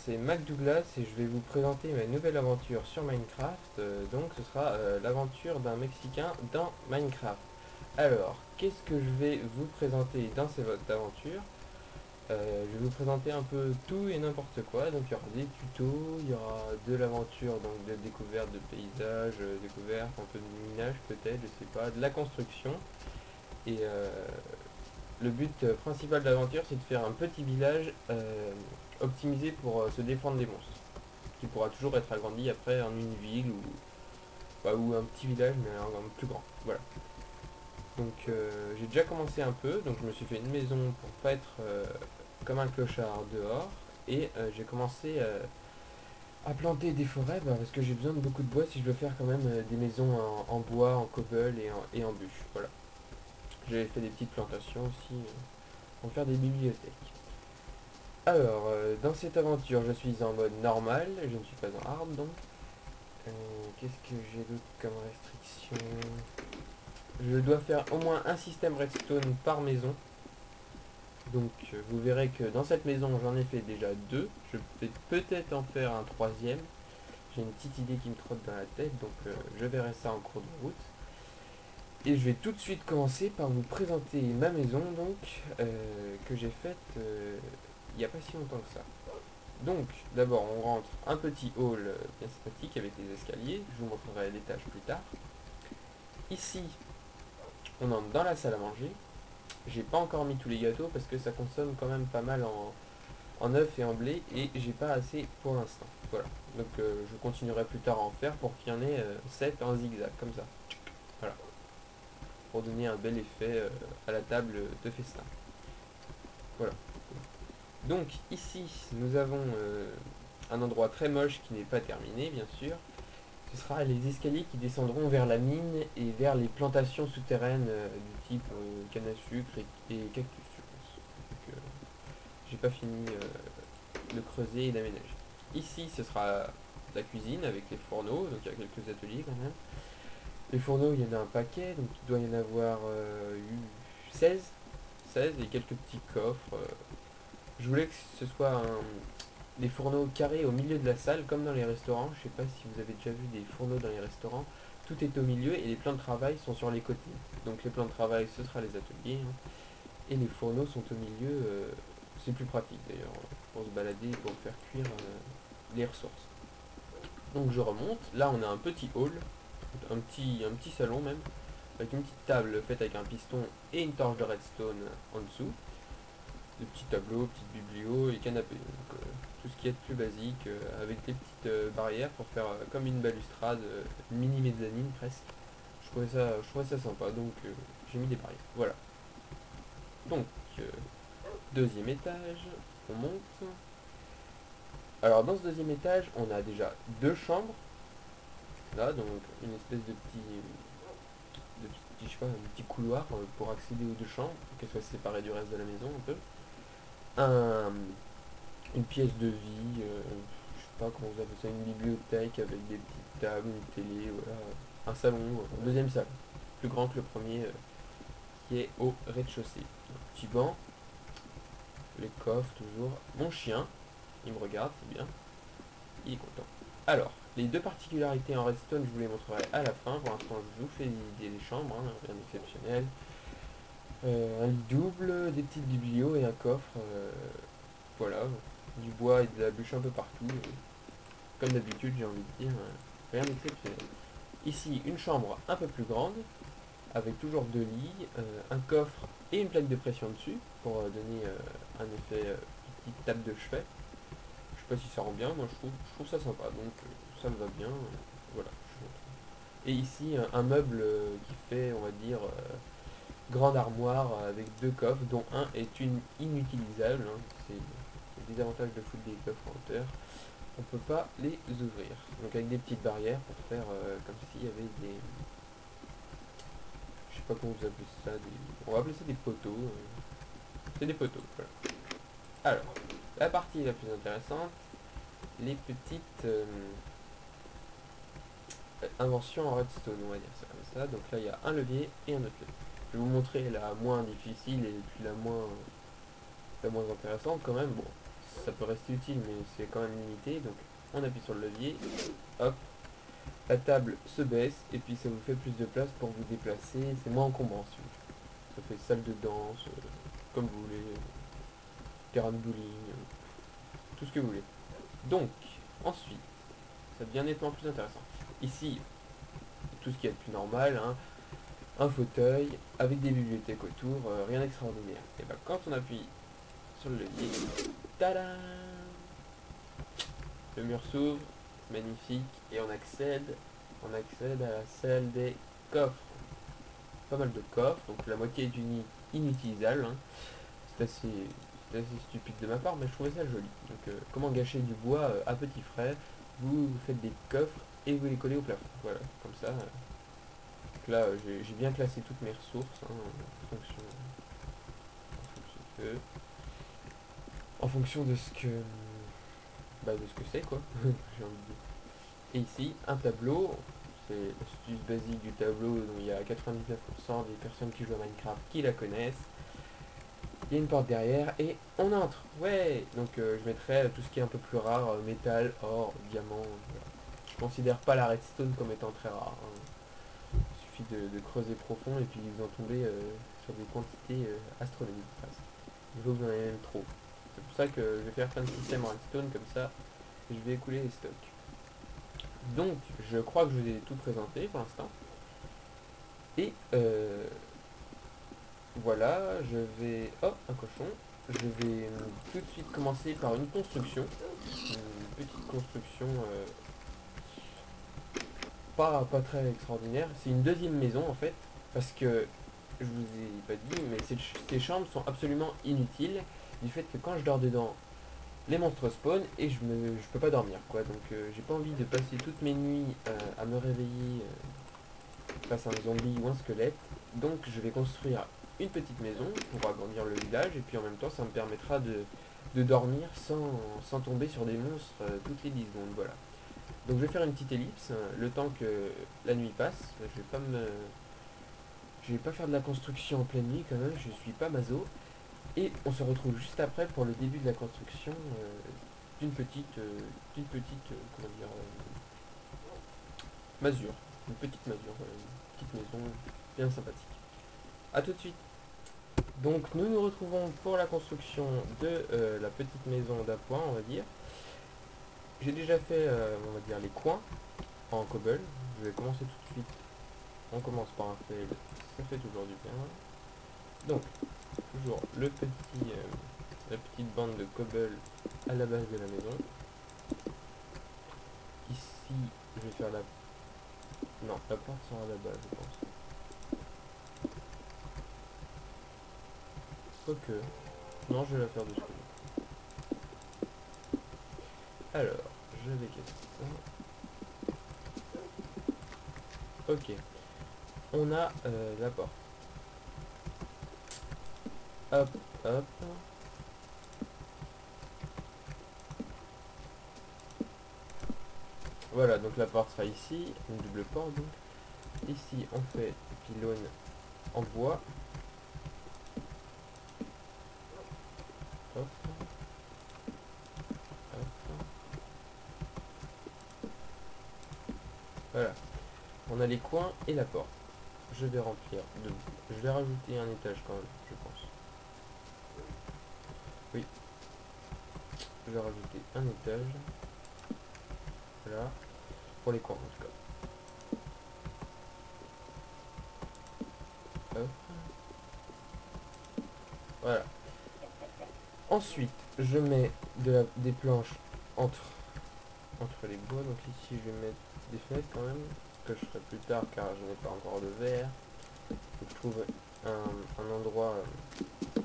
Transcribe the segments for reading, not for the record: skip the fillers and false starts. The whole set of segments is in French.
c'est Mac Douglas et je vais vous présenter ma nouvelle aventure sur Minecraft. Donc ce sera l'aventure d'un Mexicain dans Minecraft. Alors, qu'est-ce que je vais vous présenter dans cette aventure? Je vais vous présenter un peu tout et n'importe quoi. Donc il y aura des tutos, il y aura de l'aventure, donc de découverte de paysages, découverte, un peu de minage peut-être, je sais pas, de la construction. Et le but principal de l'aventure, c'est de faire un petit village optimisé pour se défendre des monstres, qui pourra toujours être agrandi après en une ville ou un petit village, mais un plus grand. Voilà. Donc j'ai déjà commencé un peu, donc je me suis fait une maison pour pas être comme un clochard dehors, et j'ai commencé à planter des forêts parce que j'ai besoin de beaucoup de bois si je veux faire quand même des maisons en bois, en cobble et en bûche. Voilà. J'ai fait des petites plantations aussi pour faire des bibliothèques. Alors, dans cette aventure, je suis en mode normal, je ne suis pas en hard donc. Qu'est-ce que j'ai d'autre comme restriction? Je dois faire au moins un système redstone par maison. Donc, vous verrez que dans cette maison, j'en ai fait déjà deux. Je vais peut-être en faire un troisième. J'ai une petite idée qui me trotte dans la tête, donc je verrai ça en cours de route. Et je vais tout de suite commencer par vous présenter ma maison, donc, que j'ai faite il n'y a pas si longtemps que ça. Donc, d'abord, on rentre un petit hall bien sympathique avec les escaliers. Je vous montrerai l'étage plus tard. Ici, on entre dans la salle à manger. J'ai pas encore mis tous les gâteaux parce que ça consomme quand même pas mal en œufs et en blé et j'ai pas assez pour l'instant. Voilà. Donc, je continuerai plus tard à en faire pour qu'il y en ait 7 en zigzag, comme ça. Voilà. Pour donner un bel effet à la table de festin. Voilà. Donc, ici, nous avons un endroit très moche qui n'est pas terminé, bien sûr. Ce sera les escaliers qui descendront vers la mine et vers les plantations souterraines du type canne à sucre et cactus, je pense. Donc, j'ai pas fini de creuser et d'aménager. Ici, ce sera la cuisine avec les fourneaux, donc il y a quelques ateliers quand même. Les fourneaux, il y en a un paquet, donc il doit y en avoir 16, 16 et quelques petits coffres. Je voulais que ce soit des fourneaux carrés au milieu de la salle, comme dans les restaurants. Je sais pas si vous avez déjà vu des fourneaux dans les restaurants. Tout est au milieu et les plans de travail sont sur les côtés. Donc les plans de travail, ce sera les ateliers. Hein. Et les fourneaux sont au milieu. C'est plus pratique d'ailleurs pour se balader et pour faire cuire les ressources. Donc je remonte. Là, on a un petit hall, un petit salon même, avec une petite table faite avec un piston et une torche de redstone en dessous. Des petits tableaux, petites biblios et canapés. Donc, tout ce qui est plus basique, avec des petites barrières pour faire comme une balustrade, une mini mezzanine presque. Je trouvais ça sympa, donc j'ai mis des barrières. Voilà. Donc, euh, deuxième étage, on monte. Alors dans ce deuxième étage, on a déjà deux chambres. Là, donc une espèce de petit, je sais pas, un petit couloir pour accéder aux deux chambres, pour qu'elles soient séparées du reste de la maison un peu. Un, une pièce de vie, je sais pas comment vous appelez ça, une bibliothèque avec des petites tables, une télé, voilà, un salon, un deuxième salon, plus grand que le premier qui est au rez-de-chaussée. Un petit banc, les coffres toujours, mon chien, il me regarde, c'est bien, il est content. Alors, les deux particularités en redstone, je vous les montrerai à la fin, pour l'instant je vous fais visiter les chambres, hein, rien d'exceptionnel. Un lit double, des petites biblios et un coffre, voilà, du bois et de la bûche un peu partout. Comme d'habitude, j'ai envie de dire, rien d'exceptionnel. Ici, une chambre un peu plus grande, avec toujours deux lits, un coffre et une plaque de pression dessus, pour donner un effet petite table de chevet. Je sais pas si ça rend bien, moi je trouve ça sympa, donc ça me va bien. Voilà. Et ici, un meuble qui fait, on va dire, grande armoire avec deux coffres, dont un est inutilisable. Hein. C'est le désavantage de foutre des coffres en hauteur. On peut pas les ouvrir. Donc avec des petites barrières pour faire comme s'il y avait des... Je sais pas comment vous appelez ça, on va appeler ça des poteaux. C'est des poteaux, voilà. Alors, la partie la plus intéressante, les petites inventions en redstone, on va dire ça comme ça. Donc là, il y a un levier et un autre levier. Je vais vous montrer la moins difficile et puis la moins intéressante quand même. Bon, ça peut rester utile, mais c'est quand même limité. Donc on appuie sur le levier, hop, la table se baisse et puis ça vous fait plus de place pour vous déplacer. C'est moins encombrant si vous voulez. Ça fait salle de danse, comme vous voulez, terrain de bowling, tout ce que vous voulez. Donc ensuite, ça devient nettement plus intéressant. Ici, tout ce qui est plus normal, hein, un fauteuil avec des bibliothèques autour, rien d'extraordinaire. Et ben quand on appuie sur le levier, tada, le mur s'ouvre, magnifique, et on accède à la salle des coffres. Pas mal de coffres, donc la moitié est inutilisable, hein. C'est assez stupide de ma part, mais je trouvais ça joli. Donc comment gâcher du bois à petit frais, vous faites des coffres et vous les collez au plafond. Voilà, comme ça. Donc là, j'ai bien classé toutes mes ressources, hein, en fonction de ce que c'est quoi. J'ai envie de dire. Et ici, un tableau, c'est l'astuce basique du tableau, dont il y a 99% des personnes qui jouent à Minecraft qui la connaissent. Il y a une porte derrière et on entre. Ouais. Donc je mettrai tout ce qui est un peu plus rare, métal, or, diamant. Voilà. Je considère pas la redstone comme étant très rare, hein. Il suffit de creuser profond et puis vous en tombez sur des quantités astronomiques. Il faut que vous en ayez même trop. C'est pour ça que je vais faire plein de systèmes en redstone comme ça. Et je vais écouler les stocks. Donc je crois que je vous ai tout présenté pour l'instant. Et voilà, je vais... Oh, un cochon. Je vais tout de suite commencer par une construction. Une petite construction pas très extraordinaire. C'est une deuxième maison en fait. Parce que, je vous ai pas dit, mais ces chambres sont absolument inutiles. Du fait que quand je dors dedans, les monstres spawn et je peux pas dormir quoi. Donc j'ai pas envie de passer toutes mes nuits à me réveiller face à un zombie ou un squelette. Donc je vais construire une petite maison pour agrandir le village et puis en même temps ça me permettra de dormir sans tomber sur des monstres toutes les 10 secondes. Voilà. Donc je vais faire une petite ellipse le temps que la nuit passe. Je vais pas faire de la construction en pleine nuit quand même, je suis pas maso. Et on se retrouve juste après pour le début de la construction d'une petite, comment dire, masure. Une petite masure, une petite maison bien sympathique. A tout de suite. Donc nous nous retrouvons pour la construction de la petite maison d'appoint, on va dire. J'ai déjà fait, on va dire, les coins en cobble. Je vais commencer tout de suite. On commence par un fail, ça fait toujours du bien. Donc, toujours la petite bande de cobble à la base de la maison. Ici, je vais faire la... Non, la porte sera à la base, je pense. Ok. Non, je vais la faire de ce côté. Alors, je vais casser ça. Ok. On a la porte. Hop, hop. Voilà, donc la porte sera ici, une double porte donc. Ici, on fait des pylônes en bois. Hop. Hop. Voilà. On a les coins et la porte. Je vais remplir de... Je vais rajouter un étage quand même, je pense. Oui. Je vais rajouter un étage. Voilà. Pour les coins en tout cas. Hop. Voilà. Ensuite, je mets des planches entre les bois. Donc ici, je vais mettre des fenêtres quand même. Que je ferai plus tard car je n'ai pas encore de verre. Faut que je trouve un endroit... je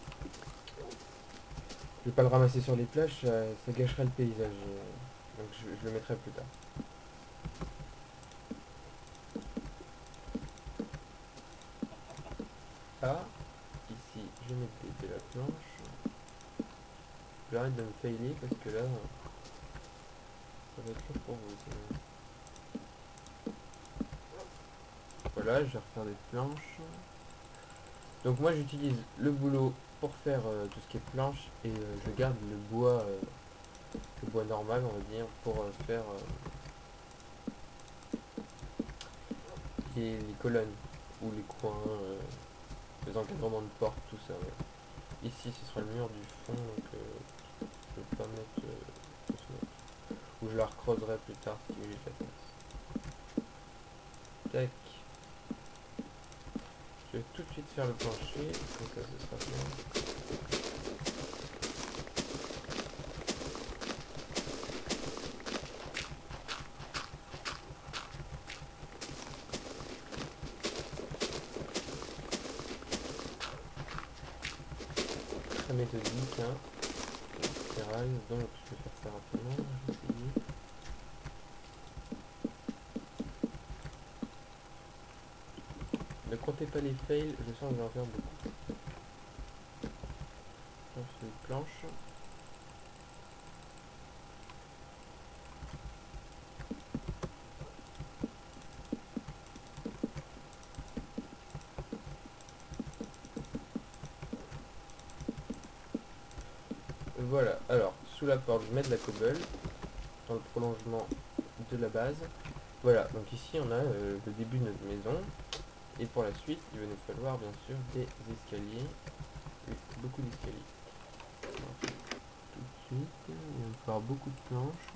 vais pas le ramasser sur les plages, ça gâcherait le paysage. Donc je le mettrai plus tard. Ah, ici, je vais mettre de la planche. J'arrête de me failer parce que là, ça va être chaud pour vous. Voilà, je vais refaire des planches. Donc moi j'utilise le boulot pour faire tout ce qui est planche et je garde le bois le bois normal, on va dire, pour faire les colonnes ou les coins, les encadrements de porte, tout ça. Ouais. Ici, ce sera le mur du fond, donc je vais pas mettre ou je la recreuserai plus tard si j'ai de la place. Tac. Je vais tout de suite faire le plancher, comme ça ce sera bien. 3 méthodique, hein. Spirale, donc je vais faire ça rapidement, je vais essayer. Ne comptez pas les fails, je sens que je vais en faire beaucoup. On fait une planche. Voilà, alors sous la porte je mets de la cobble dans le prolongement de la base. Voilà, donc ici on a le début de notre maison. Et pour la suite, il va nous falloir bien sûr des escaliers. Oui, beaucoup d'escaliers. Tout de suite, il va nous falloir beaucoup de planches.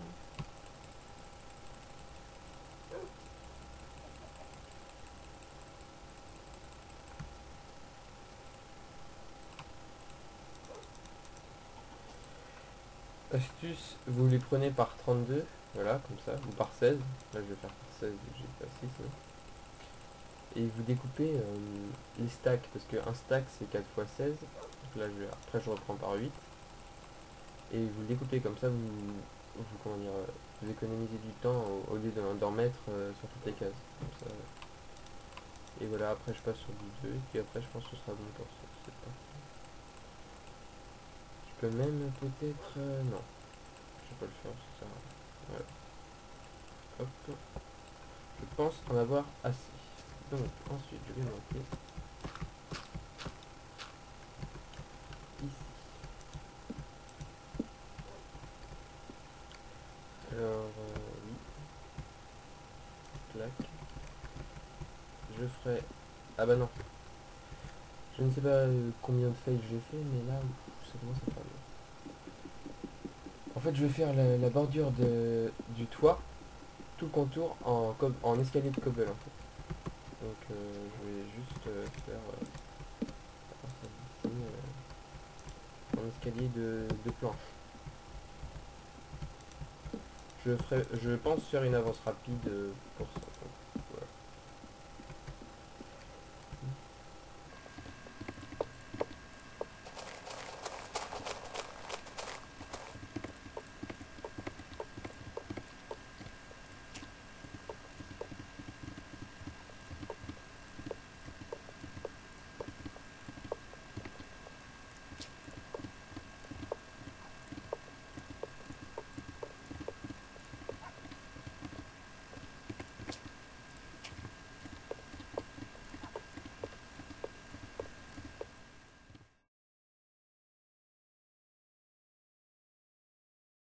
Astuce, vous les prenez par 32, voilà, comme ça, ou par 16. Là, je vais faire par 16, j'ai pas 6. Hein. Et vous découpez les stacks, parce qu'un stack c'est 4 x 16. Donc là, après, je reprends par 8. Et vous le découpez comme ça, comment dire, vous économisez du temps au lieu d'en mettre sur toutes les cases. Comme ça. Et voilà, après, je passe sur du 2, et puis après, je pense que ce sera bon pour ça. C'est parti. Je peux même peut-être... non, je vais pas le faire, ça sert à rien. Voilà. Hop. Je pense en avoir assez. Donc ensuite je vais monter ici. Alors oui, clac. Je ferai... Ah bah non. Je ne sais pas combien de fails j'ai fait, mais là ça commence à faire bien. En fait je vais faire la bordure du toit, tout le contour en escalier de cobble en fait. Donc je vais juste faire ici, en escalier de planche. Je pense faire une avance rapide pour ça.